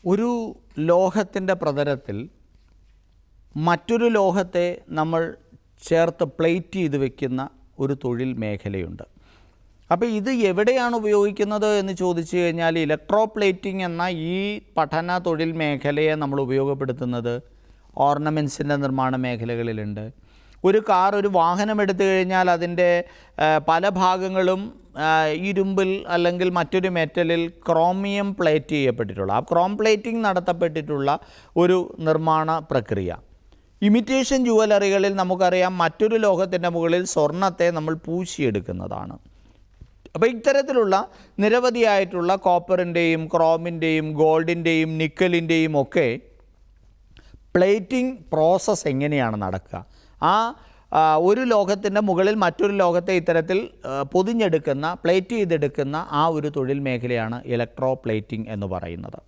ഒരു ലോഹത്തിൻ്റെ പ്രതലത്തിൽ മറ്റൊരു ലോഹത്തെ നമ്മൾ ചേർത്ത് പ്ലേറ്റ് ചെയ്ത് വെക്കുന്ന ഒരു തൊഴിൽ മേഖലയുണ്ട്. അപ്പോൾ ഇത് എവിടെയാണ് ഉപയോഗിക്കുന്നത് എന്ന് ചോദിച്ചു കഴിഞ്ഞാൽ ഇലക്ട്രോ പ്ലേറ്റിംഗ് എന്ന ഈ പഠന തൊഴിൽ മേഖലയെ നമ്മൾ ഉപയോഗപ്പെടുത്തുന്നത് ഓർണമെൻറ്റ്സിൻ്റെ നിർമ്മാണ മേഖലകളിലുണ്ട്. ഒരു വാഹനം എടുത്തു കഴിഞ്ഞാൽ അതിൻ്റെ പല ഭാഗങ്ങളും ഇരുമ്പിൽ അല്ലെങ്കിൽ മറ്റൊരു മെറ്റലിൽ ക്രോമിയം പ്ലേറ്റ് ചെയ്യപ്പെട്ടിട്ടുള്ള ആ ക്രോം പ്ലേറ്റിംഗ് നടത്തപ്പെട്ടിട്ടുള്ള ഒരു നിർമ്മാണ പ്രക്രിയ. ഇമിറ്റേഷൻ ജുവലറികളിൽ നമുക്കറിയാം മറ്റൊരു ലോഹത്തിൻ്റെ മുകളിൽ സ്വർണത്തെ നമ്മൾ പൂശിയെടുക്കുന്നതാണ്. അപ്പോൾ ഇത്തരത്തിലുള്ള നിരവധിയായിട്ടുള്ള കോപ്പറിൻ്റെയും ക്രോമിൻ്റെയും ഗോൾഡിൻ്റെയും നിക്കലിൻ്റെയും ഒക്കെ പ്ലേറ്റിംഗ് പ്രോസസ്സ് എങ്ങനെയാണ് നടക്കുക? ഒരു ലോഹത്തിൻ്റെ മുകളിൽ മറ്റൊരു ലോഹത്തെ ഇത്തരത്തിൽ പൊതിഞ്ഞെടുക്കുന്ന പ്ലേറ്റ് ചെയ്തെടുക്കുന്ന ആ ഒരു തൊഴിൽ മേഖലയാണ് ഇലക്ട്രോ പ്ലേറ്റിംഗ് എന്ന് പറയുന്നത്.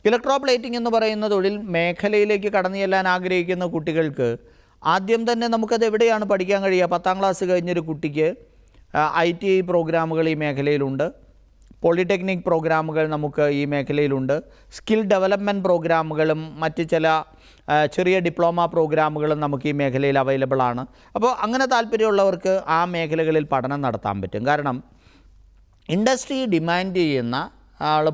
ഇലക്ട്രോ പ്ലേറ്റിംഗ് എന്ന് പറയുന്ന തൊഴിൽ മേഖലയിലേക്ക് കടന്നു ചെല്ലാൻ ആഗ്രഹിക്കുന്ന കുട്ടികൾക്ക് ആദ്യം തന്നെ നമുക്കത് എവിടെയാണ് പഠിക്കാൻ കഴിയുക? 10ാം ക്ലാസ് കഴിഞ്ഞൊരു കുട്ടിക്ക് ITI പ്രോഗ്രാമുകൾ ഈ മേഖലയിലുണ്ട്, പോളിടെക്നിക് പ്രോഗ്രാമുകൾ നമുക്ക് ഈ മേഖലയിലുണ്ട്, സ്കിൽ ഡെവലപ്മെൻറ്റ് പ്രോഗ്രാമുകളും മറ്റ് ചില ചെറിയ ഡിപ്ലോമ പ്രോഗ്രാമുകളും നമുക്ക് ഈ മേഖലയിൽ അവൈലബിൾ ആണ്. അപ്പോൾ അങ്ങനെ താല്പര്യമുള്ളവർക്ക് ആ മേഖലകളിൽ പഠനം നടത്താൻ പറ്റും. കാരണം ഇൻഡസ്ട്രി ഡിമാൻഡ് ചെയ്യുന്ന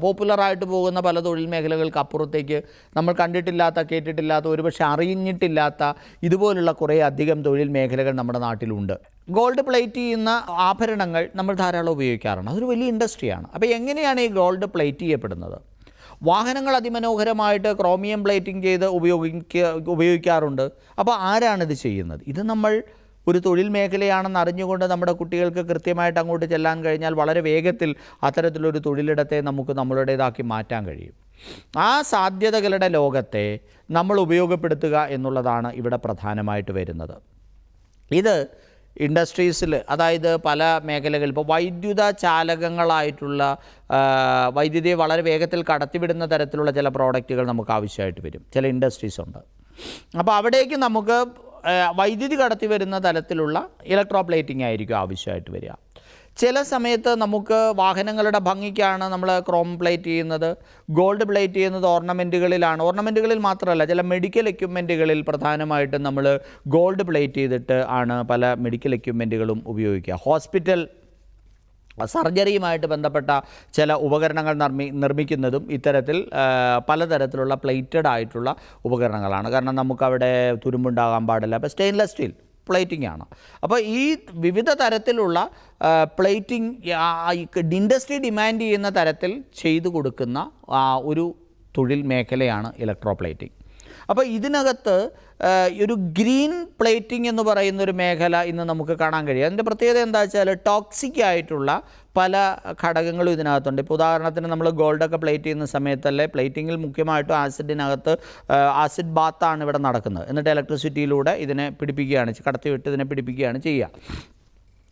പോപ്പുലറായിട്ട് പോകുന്ന പല തൊഴിൽ മേഖലകൾക്ക് അപ്പുറത്തേക്ക് നമ്മൾ കണ്ടിട്ടില്ലാത്ത, കേട്ടിട്ടില്ലാത്ത, ഒരുപക്ഷെ അറിഞ്ഞിട്ടില്ലാത്ത ഇതുപോലുള്ള കുറേ അധികം തൊഴിൽ മേഖലകൾ നമ്മുടെ നാട്ടിലുണ്ട്. ഗോൾഡ് പ്ലേറ്റ് ചെയ്യുന്ന ആഭരണങ്ങൾ നമ്മൾ ധാരാളം ഉപയോഗിക്കാറുണ്ട്. അതൊരു വലിയ ഇൻഡസ്ട്രിയാണ്. അപ്പോൾ എങ്ങനെയാണ് ഈ ഗോൾഡ് പ്ലേറ്റ് ചെയ്യപ്പെടുന്നത്? വാഹനങ്ങൾ അതിമനോഹരമായിട്ട് ക്രോമിയം പ്ലേറ്റിംഗ് ചെയ്ത് ഉപയോഗിക്കാറുണ്ട്. അപ്പോൾ ആരാണിത് ചെയ്യുന്നത്? ഇത് നമ്മൾ ഒരു തൊഴിൽ മേഖലയാണെന്ന് അറിഞ്ഞുകൊണ്ട് നമ്മുടെ കുട്ടികൾക്ക് കൃത്യമായിട്ട് അങ്ങോട്ട് ചെല്ലാൻ കഴിഞ്ഞാൽ വളരെ വേഗത്തിൽ അത്തരത്തിലൊരു തൊഴിലിടത്തെ നമുക്ക് നമ്മളുടേതാക്കി മാറ്റാൻ കഴിയും. ആ സാധ്യതകളുടെ ലോകത്തെ നമ്മൾ ഉപയോഗപ്പെടുത്തുക എന്നുള്ളതാണ് ഇവിടെ പ്രധാനമായിട്ട് വരുന്നത്. ഇത് ഇൻഡസ്ട്രീസിൽ, അതായത് പല മേഖലകളിൽ, ഇപ്പോൾ വൈദ്യുത ചാലകങ്ങളായിട്ടുള്ള വൈദ്യുതിയെ വളരെ വേഗത്തിൽ കടത്തിവിടുന്ന തരത്തിലുള്ള ചില പ്രോഡക്റ്റുകൾ നമുക്ക് ആവശ്യമായിട്ട് വരും. ചില ഇൻഡസ്ട്രീസ് ഉണ്ട്. അപ്പോൾ അവിടേക്ക് നമുക്ക് വൈദ്യുതി കടത്തി വരുന്ന തരത്തിലുള്ള ഇലക്ട്രോ പ്ലേറ്റിംഗ് ആയിരിക്കും ആവശ്യമായിട്ട് വരിക. ചില സമയത്ത് നമുക്ക് വാഹനങ്ങളുടെ ഭംഗിക്കാണ് നമ്മൾ ക്രോം പ്ലേറ്റ് ചെയ്യുന്നത്, ഗോൾഡ് പ്ലേറ്റ് ചെയ്യുന്നത് ഓർണമെൻറ്റുകളിലാണ്. ഓർണമെൻറ്റുകളിൽ മാത്രമല്ല, ചില മെഡിക്കൽ എക്യുപ്മെൻറ്റുകളിൽ പ്രധാനമായിട്ടും നമ്മൾ ഗോൾഡ് പ്ലേറ്റ് ചെയ്തിട്ട് ആണ് പല മെഡിക്കൽ എക്യുപ്മെൻറ്റുകളും ഉപയോഗിക്കുക. ഹോസ്പിറ്റൽ സർജറിയുമായിട്ട് ബന്ധപ്പെട്ട ചില ഉപകരണങ്ങൾ നിർമ്മിക്കുന്നതും ഇത്തരത്തിൽ പലതരത്തിലുള്ള പ്ലേറ്റഡ് ആയിട്ടുള്ള ഉപകരണങ്ങളാണ്. കാരണം നമുക്കവിടെ തുരുമ്പുണ്ടാകാൻ പാടില്ല. അപ്പോൾ സ്റ്റെയിൻലെസ് സ്റ്റീൽ പ്ലേറ്റിംഗ് ആണ്. അപ്പോൾ ഈ വിവിധ തരത്തിലുള്ള പ്ലേറ്റിംഗ് ഇൻഡസ്ട്രി ഡിമാൻഡ് ചെയ്യുന്ന തരത്തിൽ ചെയ്തു കൊടുക്കുന്ന ഒരു തൊഴിൽ മേഖലയാണ് ഇലക്ട്രോ പ്ലേറ്റിംഗ്. അപ്പോൾ ഇതിനകത്ത് ഒരു ഗ്രീൻ പ്ലേറ്റിംഗ് എന്ന് പറയുന്നൊരു മേഖല ഇന്ന് നമുക്ക് കാണാൻ കഴിയും. അതിൻ്റെ പ്രത്യേകത എന്താ വെച്ചാൽ ടോക്സിക് ആയിട്ടുള്ള പല ഘടകങ്ങളും ഇതിനകത്തുണ്ട്. ഇപ്പോൾ ഉദാഹരണത്തിന് നമ്മൾ ഗോൾഡൊക്കെ പ്ലേറ്റ് ചെയ്യുന്ന സമയത്തല്ലേ, പ്ലേറ്റിങ്ങിൽ മുഖ്യമായിട്ടും ആസിഡ് ബാത്താണ് ഇവിടെ നടക്കുന്നത്. എന്നിട്ട് ഇലക്ട്രിസിറ്റിയിലൂടെ ഇതിനെ പിടിപ്പിക്കുകയാണ്, കടത്തിവിട്ട് ഇതിനെ പിടിപ്പിക്കുകയാണ് ചെയ്യുക.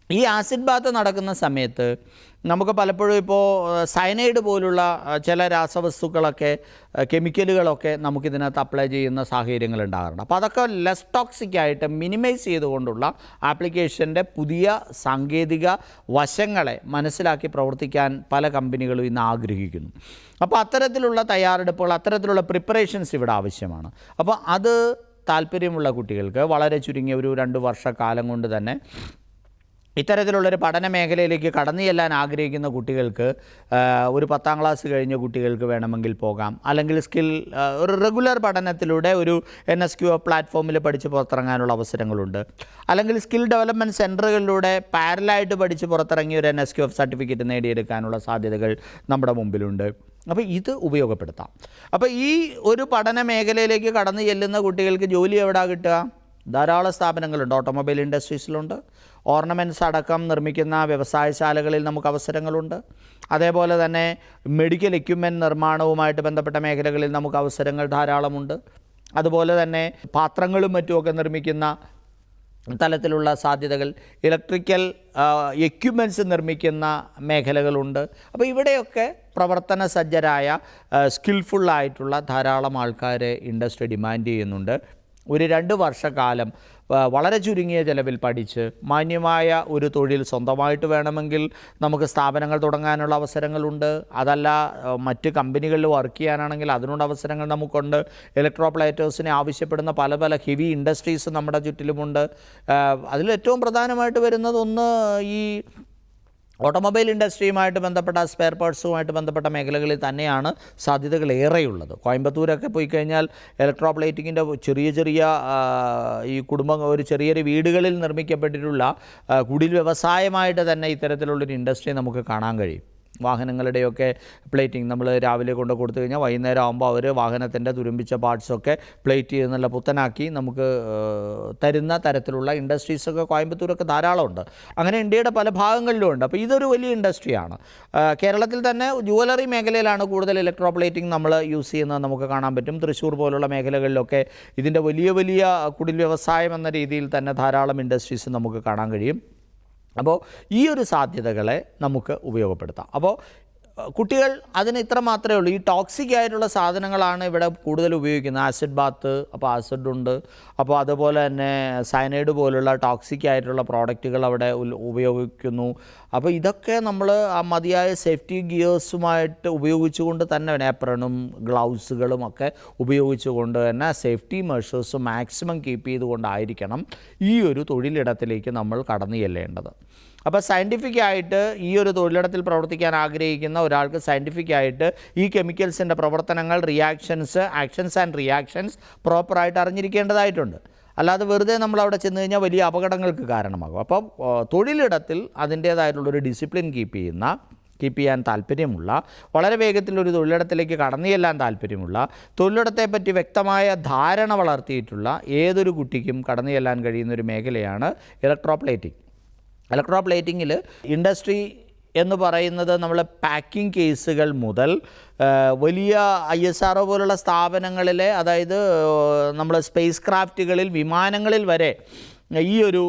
ഈ ആസിഡ് ബാത്ത് നടക്കുന്ന സമയത്ത് നമുക്ക് പലപ്പോഴും ഇപ്പോൾ സയനൈഡ് പോലുള്ള ചില രാസവസ്തുക്കളൊക്കെ, കെമിക്കലുകളൊക്കെ നമുക്കിതിനകത്ത് അപ്ലൈ ചെയ്യുന്ന സാഹചര്യങ്ങൾ ഉണ്ടാകാറുണ്ട്. അപ്പോൾ അതൊക്കെ ലെസ് ടോക്സിക് ആയിട്ട് മിനിമൈസ് ചെയ്തുകൊണ്ടുള്ള ആപ്ലിക്കേഷൻ്റെ പുതിയ സാങ്കേതിക വശങ്ങളെ മനസ്സിലാക്കി പ്രവർത്തിക്കാൻ പല കമ്പനികളും ഇന്ന് ആഗ്രഹിക്കുന്നു. അപ്പോൾ അത്തരത്തിലുള്ള തയ്യാറെടുപ്പുകൾ, അത്തരത്തിലുള്ള പ്രിപ്പറേഷൻസ് ഇവിടെ ആവശ്യമാണ്. അപ്പോൾ അത് താല്പര്യമുള്ള കുട്ടികൾക്ക് വളരെ ചുരുങ്ങിയ ഒരു 2 വർഷക്കാലം കൊണ്ട് തന്നെ ഇത്തരത്തിലുള്ളൊരു പഠന മേഖലയിലേക്ക് കടന്നു ചെല്ലാൻ ആഗ്രഹിക്കുന്ന കുട്ടികൾക്ക്, ഒരു 10ാം ക്ലാസ് കഴിഞ്ഞ കുട്ടികൾക്ക് വേണമെങ്കിൽ പോകാം. അല്ലെങ്കിൽ ഒരു റെഗുലർ പഠനത്തിലൂടെ ഒരു NSQF പ്ലാറ്റ്ഫോമിൽ പഠിച്ച് പുറത്തിറങ്ങാനുള്ള അവസരങ്ങളുണ്ട്. അല്ലെങ്കിൽ സ്കിൽ ഡെവലപ്മെൻറ്റ് സെൻറ്ററുകളിലൂടെ പാരലായിട്ട് പഠിച്ച് പുറത്തിറങ്ങി ഒരു NSQF സർട്ടിഫിക്കറ്റ് നേടിയെടുക്കാനുള്ള സാധ്യതകൾ നമ്മുടെ മുമ്പിലുണ്ട്. അപ്പോൾ ഇത് ഉപയോഗപ്പെടുത്താം. അപ്പോൾ ഈ ഒരു പഠന മേഖലയിലേക്ക് കടന്നു ചെല്ലുന്ന കുട്ടികൾക്ക് ജോലി എവിടെ കിട്ടുക? ധാരാളം സ്ഥാപനങ്ങളുണ്ട്. ഓട്ടോമൊബൈൽ ഇൻഡസ്ട്രീസിലുണ്ട്, ഓർണമെൻറ്റ്സ് അടക്കം നിർമ്മിക്കുന്ന വ്യവസായശാലകളിൽ നമുക്ക് അവസരങ്ങളുണ്ട്. അതേപോലെ തന്നെ മെഡിക്കൽ എക്യുപ്മെൻറ്റ് നിർമ്മാണവുമായിട്ട് ബന്ധപ്പെട്ട മേഖലകളിൽ നമുക്ക് അവസരങ്ങൾ ധാരാളമുണ്ട്. അതുപോലെ തന്നെ പാത്രങ്ങളും മറ്റുമൊക്കെ നിർമ്മിക്കുന്ന തലത്തിലുള്ള സാധ്യതകൾ, ഇലക്ട്രിക്കൽ എക്യുപ്മെൻറ്റ്സ് നിർമ്മിക്കുന്ന മേഖലകളുണ്ട്. അപ്പോൾ ഇവിടെയൊക്കെ പ്രവർത്തന സജ്ജരായ സ്കിൽഫുള്ളായിട്ടുള്ള ധാരാളം ആൾക്കാരെ ഇൻഡസ്ട്രി ഡിമാൻഡ് ചെയ്യുന്നുണ്ട്. ഒരു 2 വർഷക്കാലം വളരെ ചുരുങ്ങിയ ചിലവിൽ പഠിച്ച് മാന്യമായ ഒരു തൊഴിൽ സ്വന്തമായിട്ട് വേണമെങ്കിൽ നമുക്ക് സ്ഥാപനങ്ങൾ തുടങ്ങാനുള്ള അവസരങ്ങളുണ്ട്. അതല്ല മറ്റ് കമ്പനികളിൽ വർക്ക് ചെയ്യാനാണെങ്കിൽ അതിനുള്ള അവസരങ്ങൾ നമുക്കുണ്ട്. ഇലക്ട്രോപ്ലേറ്റേഴ്സിനെ ആവശ്യപ്പെടുന്ന പല പല ഹെവി ഇൻഡസ്ട്രീസ് നമ്മുടെ ചുറ്റിലുമുണ്ട്. അതിലേറ്റവും പ്രധാനമായിട്ട് വരുന്നത് ഒന്ന് ഈ ഓട്ടോമൊബൈൽ ഇൻഡസ്ട്രിയുമായിട്ട് ബന്ധപ്പെട്ട സ്പെയർ പാർട്സുമായിട്ട് ബന്ധപ്പെട്ട മേഖലകളിൽ തന്നെയാണ് സാധ്യതകൾ ഏറെയുള്ളത്. കോയമ്പത്തൂരൊക്കെ പോയി കഴിഞ്ഞാൽ ഇലക്ട്രോപ്ലേറ്റിങ്ങിൻ്റെ ചെറിയ ചെറിയ ഈ ഒരു ചെറിയൊരു വീടുകളിൽ നിർമ്മിക്കപ്പെട്ടിട്ടുള്ള കുടിൽ വ്യവസായമായിട്ട് തന്നെ ഇത്തരത്തിലുള്ളൊരു ഇൻഡസ്ട്രി നമുക്ക് കാണാൻ കഴിയും. വാഹനങ്ങളുടെയൊക്കെ പ്ലേറ്റിംഗ് നമ്മൾ രാവിലെ കൊണ്ട് കൊടുത്തു കഴിഞ്ഞാൽ വൈകുന്നേരം ആകുമ്പോൾ അവർ വാഹനത്തിൻ്റെ തുരുമ്പിച്ച പാർട്സൊക്കെ പ്ലേറ്റ് ചെയ്ത് നല്ല പുത്തനാക്കി നമുക്ക് തരുന്ന തരത്തിലുള്ള ഇൻഡസ്ട്രീസൊക്കെ കോയമ്പത്തൂരൊക്കെ ധാരാളമുണ്ട്. അങ്ങനെ ഇന്ത്യയുടെ പല ഭാഗങ്ങളിലും ഉണ്ട്. അപ്പോൾ ഇതൊരു വലിയ ഇൻഡസ്ട്രിയാണ്. കേരളത്തിൽ തന്നെ ജുവലറി മേഖലയിലാണ് കൂടുതൽ ഇലക്ട്രോ പ്ലേറ്റിംഗ് നമ്മൾ യൂസ് ചെയ്യുന്നത് നമുക്ക് കാണാൻ പറ്റും. തൃശ്ശൂർ പോലുള്ള മേഖലകളിലൊക്കെ ഇതിൻ്റെ വലിയ വലിയ കുടിൽ വ്യവസായം എന്ന രീതിയിൽ തന്നെ ധാരാളം ഇൻഡസ്ട്രീസ് നമുക്ക് കാണാൻ കഴിയും. അപ്പോൾ ഈ ഒരു സാധ്യതകളെ നമുക്ക് ഉപയോഗപ്പെടുത്താം. അപ്പോൾ കുട്ടികൾ അതിന് ഇത്ര മാത്രമേ ഉള്ളൂ. ഈ ടോക്സിക് ആയിട്ടുള്ള സാധനങ്ങളാണ് ഇവിടെ കൂടുതൽ ഉപയോഗിക്കുന്നത്. ആസിഡ് ബാത്ത്, അപ്പോൾ ആസിഡ് ഉണ്ട്. അപ്പോൾ അതുപോലെ തന്നെ സയനൈഡ് പോലുള്ള ടോക്സിക് ആയിട്ടുള്ള പ്രോഡക്റ്റുകൾ അവിടെ ഉപയോഗിക്കുന്നു. അപ്പോൾ ഇതൊക്കെ നമ്മൾ ആ മതിയായ സേഫ്റ്റി ഗിയേഴ്സുമായിട്ട് ഉപയോഗിച്ചുകൊണ്ട് തന്നെ ഏപ്രണും ഗ്ലൗസുകളും ഒക്കെ ഉപയോഗിച്ചുകൊണ്ട് തന്നെ സേഫ്റ്റി മെഷേഴ്സ് മാക്സിമം കീപ്പ് ചെയ്തുകൊണ്ടായിരിക്കണം ഈ ഒരു തൊഴിലിടത്തിലേക്ക് നമ്മൾ കടന്നു ചെല്ലേണ്ടത്. അപ്പോൾ സയൻറ്റിഫിക്കായിട്ട് ഈ ഒരു തൊഴിലിടത്തിൽ പ്രവർത്തിക്കാൻ ആഗ്രഹിക്കുന്ന ഒരാൾക്ക് സയൻറ്റിഫിക്കായിട്ട് ഈ കെമിക്കൽസിൻ്റെ പ്രവർത്തനങ്ങൾ, റിയാക്ഷൻസ്, ആക്ഷൻസ് ആൻഡ് റിയാക്ഷൻസ് പ്രോപ്പറായിട്ട് അറിഞ്ഞിരിക്കേണ്ടതായിട്ടുണ്ട്. അല്ലാതെ വെറുതെ നമ്മൾ അവിടെ ചെന്ന് കഴിഞ്ഞാൽ വലിയ അപകടങ്ങൾക്ക് കാരണമാകും. അപ്പം തൊഴിലിടത്തിൽ അതിൻ്റേതായിട്ടുള്ളൊരു ഡിസിപ്ലിൻ കീപ്പ് ചെയ്യാൻ താല്പര്യമുള്ള, വളരെ വേഗത്തിൽ ഒരു തൊഴിലിടത്തിലേക്ക് കടന്നു ചെല്ലാൻ താല്പര്യമുള്ള, തൊഴിലിടത്തെപ്പറ്റി വ്യക്തമായ ധാരണ വളർത്തിയിട്ടുള്ള ഏതൊരു കുട്ടിക്കും കടന്നു ചെല്ലാൻ കഴിയുന്ന ഒരു മേഖലയാണ് ഇലക്ട്രോപ്ലേറ്റിംഗ്. ഇലക്ട്രോപ്ലേറ്റിങ്ങിൽ ഇൻഡസ്ട്രി എന്ന് പറയുന്നത് നമ്മൾ പാക്കിംഗ് കേസുകൾ മുതൽ വലിയ ISRO പോലുള്ള സ്ഥാപനങ്ങളിലെ, അതായത് നമ്മൾ സ്പേസ് ക്രാഫ്റ്റുകളിൽ, വിമാനങ്ങളിൽ വരെ ഈ ഒരു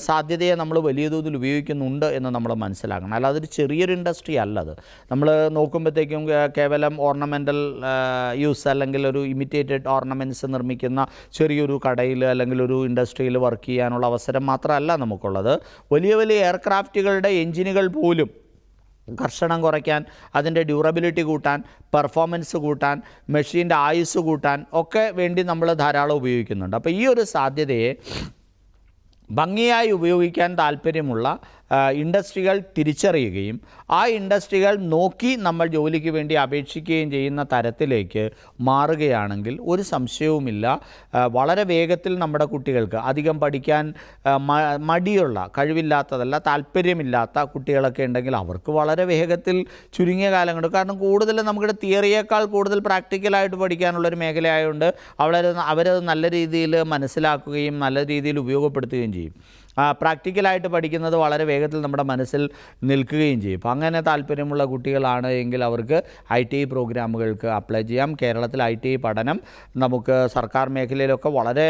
സാധ്യതയെ നമ്മൾ വലിയ തോതിൽ ഉപയോഗിക്കുന്നുണ്ട് എന്ന് നമ്മൾ മനസ്സിലാക്കണം. അല്ലാതെ ഒരു ചെറിയൊരു ഇൻഡസ്ട്രി അല്ലത്. നമ്മൾ നോക്കുമ്പോഴത്തേക്കും കേവലം ഓർണമെൻ്റൽ യൂസ് അല്ലെങ്കിൽ ഒരു ഇമിറ്റേറ്റഡ് ഓർണമെൻറ്റ്സ് നിർമ്മിക്കുന്ന ചെറിയൊരു കടയിൽ അല്ലെങ്കിൽ ഒരു ഇൻഡസ്ട്രിയിൽ വർക്ക് ചെയ്യാനുള്ള അവസരം മാത്രമല്ല നമുക്കുള്ളത്. വലിയ വലിയ എയർക്രാഫ്റ്റുകളുടെ എൻജിനുകൾ പോലും ഘർഷണം കുറയ്ക്കാൻ, അതിൻ്റെ ഡ്യൂറബിലിറ്റി കൂട്ടാൻ, പെർഫോമൻസ് കൂട്ടാൻ, മെഷീൻ്റെ ആയുസ് കൂട്ടാൻ ഒക്കെ വേണ്ടി നമ്മൾ ധാരാളം ഉപയോഗിക്കുന്നുണ്ട്. അപ്പോൾ ഈ ഒരു സാധ്യതയെ ഭംഗിയായി ഉപയോഗിക്കാൻ താല്പര്യമുള്ള ഇൻഡസ്ട്രികൾ തിരിച്ചറിയുകയും ആ ഇൻഡസ്ട്രികൾ നോക്കി നമ്മൾ ജോലിക്ക് വേണ്ടി അപേക്ഷിക്കുകയും ചെയ്യുന്ന തരത്തിലേക്ക് മാറുകയാണെങ്കിൽ ഒരു സംശയവുമില്ല, വളരെ വേഗത്തിൽ നമ്മുടെ കുട്ടികൾക്ക് അധികം പഠിക്കാൻ മടിയുള്ള, കഴിവില്ലാത്തതല്ല, താല്പര്യമില്ലാത്ത കുട്ടികളൊക്കെ ഉണ്ടെങ്കിൽ അവർക്ക് വളരെ വേഗത്തിൽ ചുരുങ്ങിയ കാലം കൊണ്ട്, കാരണം കൂടുതൽ നമ്മുടെ തിയറിയേക്കാൾ കൂടുതൽ പ്രാക്ടിക്കലായിട്ട് പഠിക്കാനുള്ളൊരു മേഖലയായതുകൊണ്ട് അവരത് നല്ല രീതിയിൽ മനസ്സിലാക്കുകയും നല്ല രീതിയിൽ ഉപയോഗപ്പെടുത്തുകയും ചെയ്യും. പ്രാക്ടിക്കലായിട്ട് പഠിക്കുന്നത് വളരെ വേഗത്തിൽ നമ്മുടെ മനസ്സിൽ നിൽക്കുകയും ചെയ്യും. അപ്പോൾ അങ്ങനെ താല്പര്യമുള്ള കുട്ടികളാണ് എങ്കിൽ അവർക്ക് ITI പ്രോഗ്രാമുകൾക്ക് അപ്ലൈ ചെയ്യാം. കേരളത്തിൽ ITI പഠനം നമുക്ക് സർക്കാർ മേഖലയിലൊക്കെ വളരെ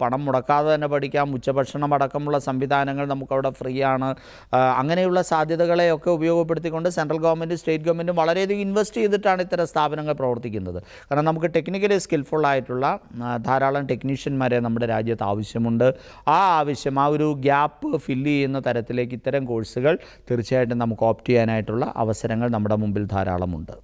പണം മുടക്കാതെ തന്നെ പഠിക്കാം. ഉച്ചഭക്ഷണം അടക്കമുള്ള സംവിധാനങ്ങൾ നമുക്കവിടെ ഫ്രീ ആണ്. അങ്ങനെയുള്ള സാധ്യതകളെയൊക്കെ ഉപയോഗപ്പെടുത്തിക്കൊണ്ട് സെൻട്രൽ ഗവൺമെൻറ്റും സ്റ്റേറ്റ് ഗവൺമെൻറ്റും വളരെയധികം ഇൻവെസ്റ്റ് ചെയ്തിട്ടാണ് ഇത്തരം സ്ഥാപനങ്ങൾ പ്രവർത്തിക്കുന്നത്. കാരണം നമുക്ക് ടെക്നിക്കലി സ്കിൽഫുള്ളായിട്ടുള്ള ധാരാളം ടെക്നീഷ്യന്മാരെ നമ്മുടെ രാജ്യത്ത് ആവശ്യമുണ്ട്. ആ ആവശ്യം, ആ ഒരു ഗ്യാപ്പ് ഫില്ല് ചെയ്യുന്ന തരത്തിലേക്ക് ഇത്തരം കോഴ്സുകൾ തീർച്ചയായിട്ടും നമുക്ക് ഓപ്റ്റ് ചെയ്യാനായിട്ടുള്ള അവസരങ്ങൾ നമ്മുടെ മുമ്പിൽ ധാരാളമുണ്ട്.